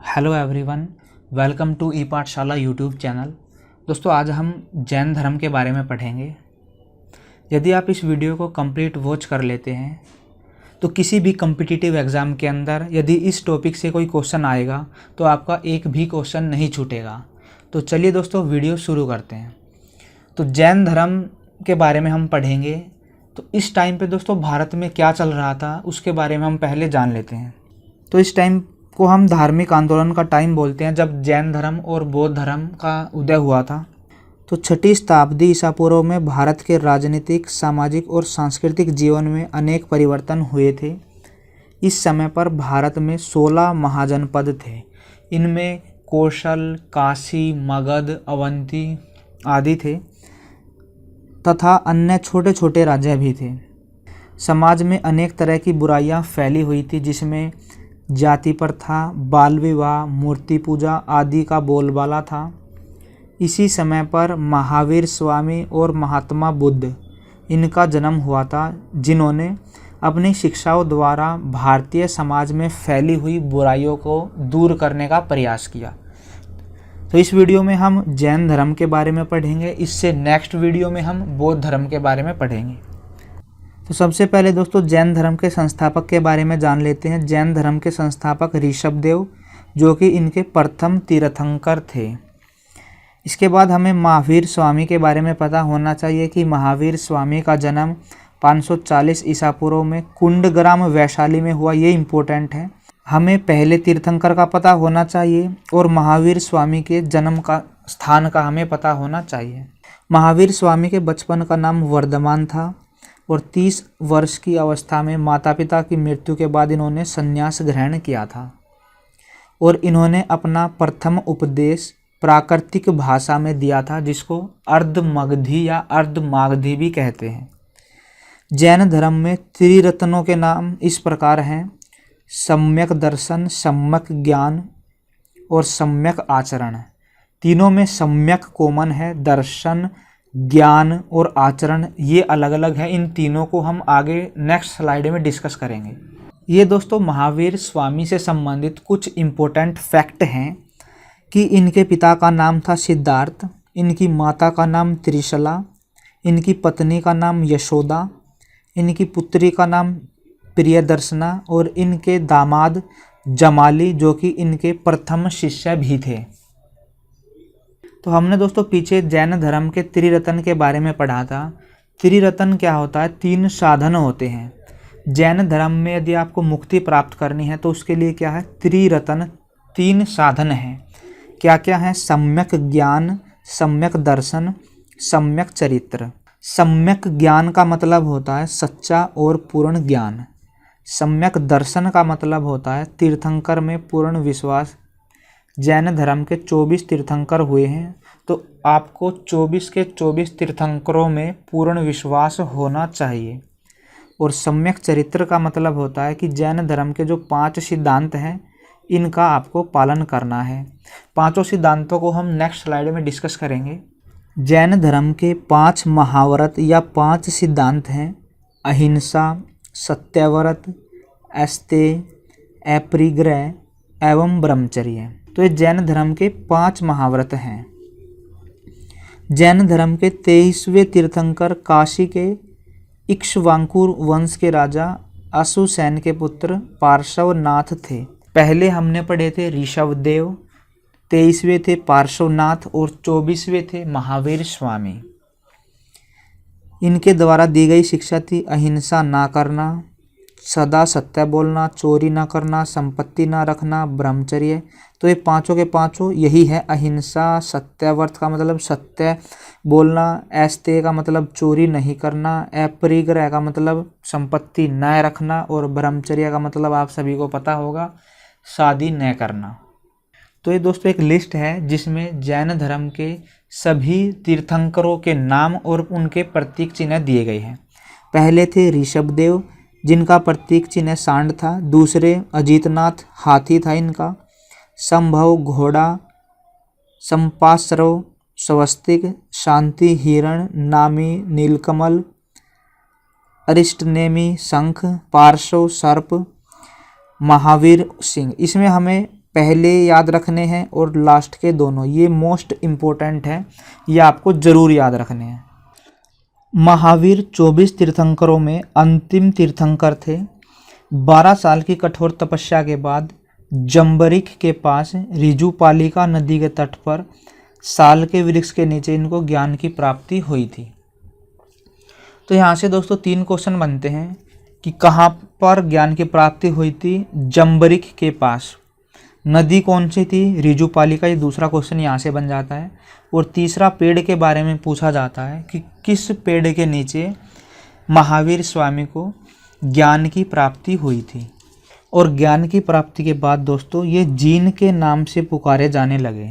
Hello everyone, welcome to ई पाठशाला YouTube channel. दोस्तों, आज हम जैन धर्म के बारे में पढ़ेंगे। यदि आप इस वीडियो को कंप्लीट वॉच कर लेते हैं तो किसी भी कम्पिटिटिव एग्ज़ाम के अंदर यदि इस टॉपिक से कोई क्वेश्चन आएगा तो आपका एक भी क्वेश्चन नहीं छूटेगा। तो चलिए दोस्तों, वीडियो शुरू करते हैं। तो जैन धर्म के बारे में हम पढ़ेंगे। तो इस टाइम पे दोस्तों भारत में क्या चल रहा था उसके बारे में हम पहले जान लेते हैं। तो इस टाइम को हम धार्मिक आंदोलन का टाइम बोलते हैं, जब जैन धर्म और बौद्ध धर्म का उदय हुआ था। तो 6ठी शताब्दी ईसा पूर्व में भारत के राजनीतिक, सामाजिक और सांस्कृतिक जीवन में अनेक परिवर्तन हुए थे। इस समय पर भारत में 16 महाजनपद थे। इनमें कौशल, काशी, मगध, अवंती आदि थे तथा अन्य छोटे छोटे राज्य भी थे। समाज में अनेक तरह की बुराइयां फैली हुई थी, जिसमें जाति प्रथा, बाल विवाह, मूर्ति पूजा आदि का बोलबाला था। इसी समय पर महावीर स्वामी और महात्मा बुद्ध, इनका जन्म हुआ था, जिन्होंने अपनी शिक्षाओं द्वारा भारतीय समाज में फैली हुई बुराइयों को दूर करने का प्रयास किया। तो इस वीडियो में हम जैन धर्म के बारे में पढ़ेंगे। इससे नेक्स्ट वीडियो में हम बौद्ध धर्म के बारे में पढ़ेंगे। तो सबसे पहले दोस्तों जैन धर्म के संस्थापक के बारे में जान लेते हैं। जैन धर्म के संस्थापक ऋषभदेव, जो कि इनके प्रथम तीर्थंकर थे। इसके बाद हमें महावीर स्वामी के बारे में पता होना चाहिए कि महावीर स्वामी का जन्म 540 ईसा पूर्व में कुंडग्राम, वैशाली में हुआ। ये इम्पोर्टेंट है। हमें पहले तीर्थंकर का पता होना चाहिए और महावीर स्वामी के जन्म का स्थान का हमें पता होना चाहिए। महावीर स्वामी के बचपन का नाम वर्धमान था और 30 वर्ष की अवस्था में माता पिता की मृत्यु के बाद इन्होंने संन्यास ग्रहण किया था और इन्होंने अपना प्रथम उपदेश प्राकृतिक भाषा में दिया था, जिसको अर्धमगधी या अर्धमागधी भी कहते हैं। जैन धर्म में त्रिरत्नों के नाम इस प्रकार हैं: सम्यक दर्शन, सम्यक ज्ञान और सम्यक आचरण। तीनों में सम्यक कॉमन है। दर्शन, ज्ञान और आचरण ये अलग अलग है। इन तीनों को हम आगे नेक्स्ट स्लाइड में डिस्कस करेंगे। ये दोस्तों महावीर स्वामी से संबंधित कुछ इम्पोर्टेंट फैक्ट हैं कि इनके पिता का नाम था सिद्धार्थ, इनकी माता का नाम त्रिशला, इनकी पत्नी का नाम यशोदा, इनकी पुत्री का नाम प्रियदर्शना और इनके दामाद जमाली, जो कि इनके प्रथम शिष्य भी थे। तो हमने दोस्तों पीछे जैन धर्म के त्रिरत्न के बारे में पढ़ा था। त्रिरत्न क्या होता है? 3 साधन होते हैं। जैन धर्म में यदि आपको मुक्ति प्राप्त करनी है तो उसके लिए क्या है? त्रिरत्न, 3 साधन हैं। क्या क्या है? सम्यक ज्ञान, सम्यक दर्शन, सम्यक चरित्र। सम्यक ज्ञान का मतलब होता है सच्चा और पूर्ण ज्ञान। सम्यक दर्शन का मतलब होता है तीर्थंकर में पूर्ण विश्वास। जैन धर्म के 24 तीर्थंकर हुए हैं, तो आपको 24 के 24 तीर्थंकरों में पूर्ण विश्वास होना चाहिए। और सम्यक चरित्र का मतलब होता है कि जैन धर्म के जो 5 सिद्धांत हैं, इनका आपको पालन करना है। 5 सिद्धांतों को हम नेक्स्ट स्लाइड में डिस्कस करेंगे। जैन धर्म के 5 महाव्रत या 5 सिद्धांत हैं: अहिंसा, सत्यव्रत, अस्तेय, अपरिग्रह एवं ब्रह्मचर्य। तो ये जैन धर्म के 5 महाव्रत हैं। जैन धर्म के 23वें तीर्थंकर काशी के इक्ष्वाकुर वंश के राजा अश्वसेन के पुत्र पार्श्वनाथ थे। पहले हमने पढ़े थे ऋषभदेव, 23वें थे पार्श्वनाथ और 24वें थे महावीर स्वामी। इनके द्वारा दी गई शिक्षा थी अहिंसा ना करना, सदा सत्य बोलना, चोरी ना करना, संपत्ति ना रखना, ब्रह्मचर्य। तो ये पांचों के पांचों यही है। अहिंसा, सत्यव्रत का मतलब सत्य बोलना, अस्तेय का मतलब चोरी नहीं करना, अपरिग्रह का मतलब संपत्ति न रखना और ब्रह्मचर्य का मतलब आप सभी को पता होगा, शादी न करना। तो ये दोस्तों एक लिस्ट है जिसमें जैन धर्म के सभी तीर्थंकरों के नाम और उनके प्रतीक चिन्ह दिए गए हैं। पहले थे ऋषभदेव, जिनका प्रतीक चिन्ह सांड था। दूसरे अजितनाथ, हाथी था इनका। संभव घोड़ा, संपाश्रव स्वस्तिक, शांति हिरण, नामी नीलकमल, अरिष्टनेमी शंख, पार्श्व सर्प, महावीर सिंह। इसमें हमें पहले याद रखने हैं और लास्ट के दोनों, ये मोस्ट इम्पोर्टेंट है, ये आपको ज़रूर याद रखने हैं। महावीर 24 तीर्थंकरों में अंतिम तीर्थंकर थे। 12 साल की कठोर तपस्या के बाद जम्बरिक के पास ऋजुपालिका नदी के तट पर साल के वृक्ष के नीचे इनको ज्ञान की प्राप्ति हुई थी। तो यहाँ से दोस्तों 3 क्वेश्चन बनते हैं कि कहाँ पर ज्ञान की प्राप्ति हुई थी। जम्बरिक के पास। नदी कौन सी थी? ऋजुपालिका, ये दूसरा क्वेश्चन यहाँ से बन जाता है। और तीसरा पेड़ के बारे में पूछा जाता है कि किस पेड़ के नीचे महावीर स्वामी को ज्ञान की प्राप्ति हुई थी। और ज्ञान की प्राप्ति के बाद दोस्तों ये जीन के नाम से पुकारे जाने लगे।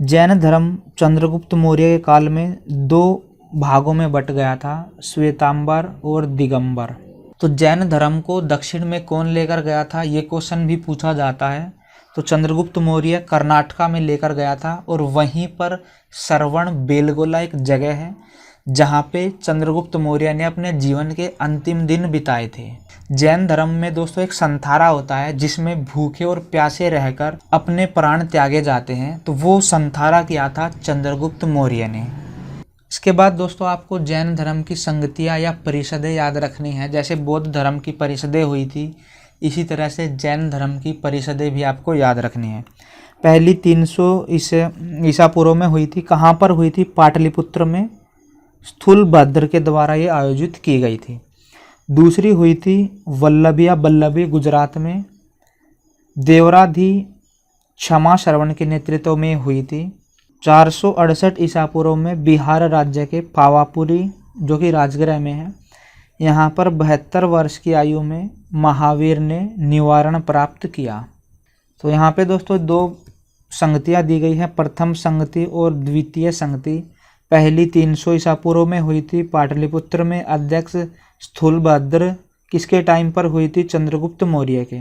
जैन धर्म चंद्रगुप्त मौर्य के काल में 2 भागों में बट गया था, श्वेतांबर और दिगंबर। तो जैन धर्म को दक्षिण में कौन लेकर गया था, ये क्वेश्चन भी पूछा जाता है। तो चंद्रगुप्त मौर्य कर्नाटका में लेकर गया था और वहीं पर श्रवण बेलगोला एक जगह है जहाँ पे चंद्रगुप्त मौर्य ने अपने जीवन के अंतिम दिन बिताए थे। जैन धर्म में दोस्तों एक संथारा होता है जिसमें भूखे और प्यासे रहकर अपने प्राण त्यागे जाते हैं, तो वो संथारा किया था चंद्रगुप्त मौर्य ने। इसके बाद दोस्तों आपको जैन धर्म की संगतियाँ या परिषदें याद रखनी है। जैसे बौद्ध धर्म की परिषदें हुई थी, इसी तरह से जैन धर्म की परिषदें भी आपको याद रखनी है। पहली 300 ईसा पूर्व में हुई थी। कहाँ पर हुई थी? पाटलिपुत्र में स्थूलभद्र के द्वारा ये आयोजित की गई थी। दूसरी हुई थी वल्लभी गुजरात में देवराधि क्षमा श्रवण के नेतृत्व में हुई थी। 468 ईसा पूर्व में बिहार राज्य के पावापुरी जो कि राजगृह में है, यहाँ पर 72 वर्ष की आयु में महावीर ने निवारण प्राप्त किया। तो यहाँ पे दोस्तों 2 संगतियाँ दी गई हैं, प्रथम संगति और द्वितीय संगति। पहली 300 ईसा पूर्व में हुई थी पाटलिपुत्र में, अध्यक्ष स्थूलभद्र किसके टाइम पर हुई थी? चंद्रगुप्त मौर्य के।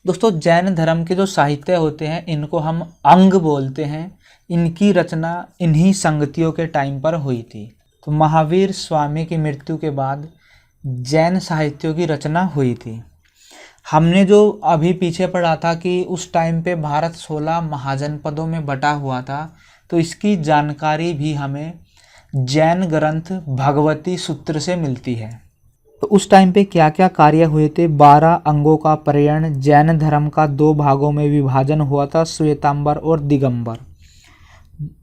दोस्तों जैन धर्म के जो साहित्य होते हैं इनको हम अंग बोलते हैं। इनकी रचना इन्हीं संगतियों के टाइम पर हुई थी। तो महावीर स्वामी की मृत्यु के बाद जैन साहित्यों की रचना हुई थी। हमने जो अभी पीछे पढ़ा था कि उस टाइम पे भारत 16 महाजनपदों में बटा हुआ था, तो इसकी जानकारी भी हमें जैन ग्रंथ भगवती सूत्र से मिलती है। तो उस टाइम पे क्या क्या कार्य हुए थे? 12 अंगों का पर्ययन, जैन धर्म का 2 भागों में विभाजन हुआ था, श्वेतांबर और दिगंबर।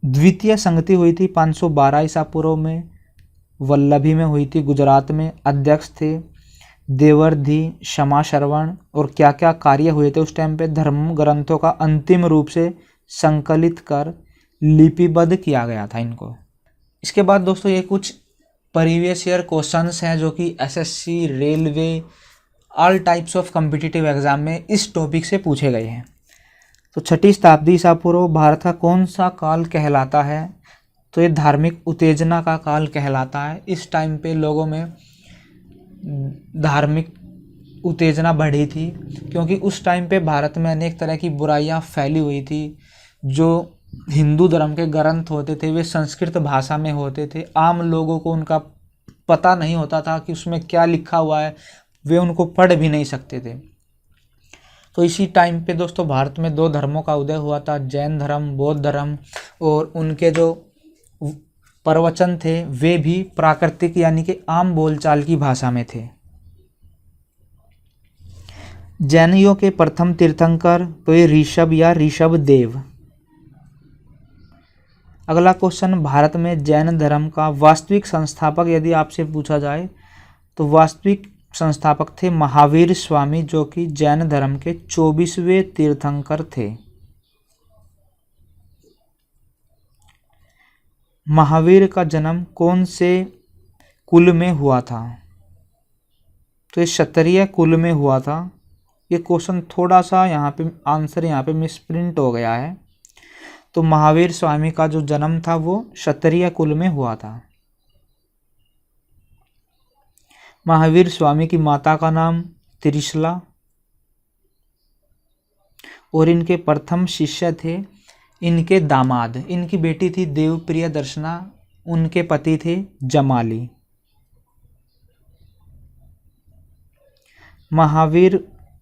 द्वितीय संगति हुई थी 512 ईसा पूर्व में, वल्लभी में हुई थी गुजरात में, अध्यक्ष थे देवर्धि क्षमा श्रवण। और क्या क्या कार्य हुए थे उस टाइम पे? धर्म ग्रंथों का अंतिम रूप से संकलित कर लिपिबद्ध किया गया था इनको। इसके बाद दोस्तों ये कुछ प्रीवियस ईयर क्वेश्चंस हैं जो कि SSC, railway, all types of competitive exam में इस टॉपिक से पूछे गए हैं। तो 6ठी शताब्दी ईसा पूर्व भारत का कौन सा काल कहलाता है? तो ये धार्मिक उत्तेजना का काल कहलाता है। इस टाइम पे लोगों में धार्मिक उत्तेजना बढ़ी थी क्योंकि उस टाइम पे भारत में अनेक तरह की बुराइयां फैली हुई थी। जो हिंदू धर्म के ग्रंथ होते थे वे संस्कृत भाषा में होते थे। आम लोगों को उनका पता नहीं होता था कि उसमें क्या लिखा हुआ है, वे उनको पढ़ भी नहीं सकते थे। तो इसी टाइम पे दोस्तों भारत में 2 धर्मों का उदय हुआ था, जैन धर्म, बौद्ध धर्म। और उनके जो प्रवचन थे वे भी प्राकृतिक यानी कि आम बोलचाल की भाषा में थे। जैनियों के प्रथम तीर्थंकर तो ये ऋषभ या ऋषभ देव। अगला क्वेश्चन, भारत में जैन धर्म का वास्तविक संस्थापक यदि आपसे पूछा जाए तो वास्तविक संस्थापक थे महावीर स्वामी जो कि जैन धर्म के 24वें तीर्थंकर थे। महावीर का जन्म कौन से कुल में हुआ था? तो ये क्षत्रिय कुल में हुआ था। ये क्वेश्चन थोड़ा सा यहाँ पे आंसर यहाँ पे मिसप्रिंट हो गया है। तो महावीर स्वामी का जो जन्म था वो क्षत्रिय कुल में हुआ था। महावीर स्वामी की माता का नाम त्रिशला और इनके प्रथम शिष्य थे इनके दामाद। इनकी बेटी थी देवप्रिय दर्शना, उनके पति थे जमाली। महावीर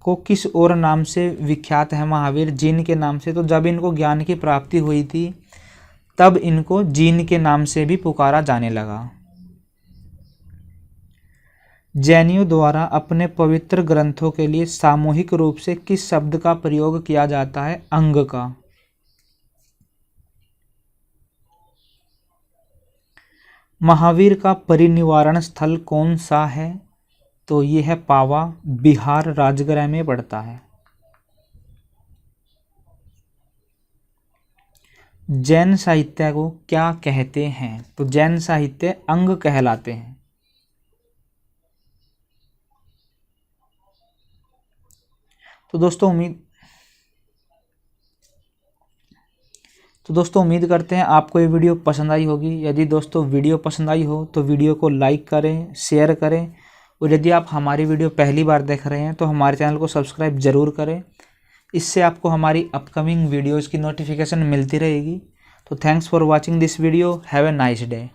को किस और नाम से विख्यात है महावीर? जिन के नाम से। तो जब इनको ज्ञान की प्राप्ति हुई थी तब इनको जिन के नाम से भी पुकारा जाने लगा। जैनियों द्वारा अपने पवित्र ग्रंथों के लिए सामूहिक रूप से किस शब्द का प्रयोग किया जाता है? अंग का। महावीर का परिनिवारण स्थल कौन सा है? तो ये है पावा, बिहार राजगृह में पड़ता है। जैन साहित्य को क्या कहते हैं? तो जैन साहित्य अंग कहलाते हैं। तो दोस्तों उम्मीद करते हैं आपको ये वीडियो पसंद आई होगी। यदि दोस्तों वीडियो पसंद आई हो तो वीडियो को लाइक करें, शेयर करें, और यदि आप हमारी वीडियो पहली बार देख रहे हैं तो हमारे चैनल को सब्सक्राइब ज़रूर करें। इससे आपको हमारी अपकमिंग वीडियोज़ की नोटिफिकेशन मिलती रहेगी। तो thanks for watching this video. Have a nice day.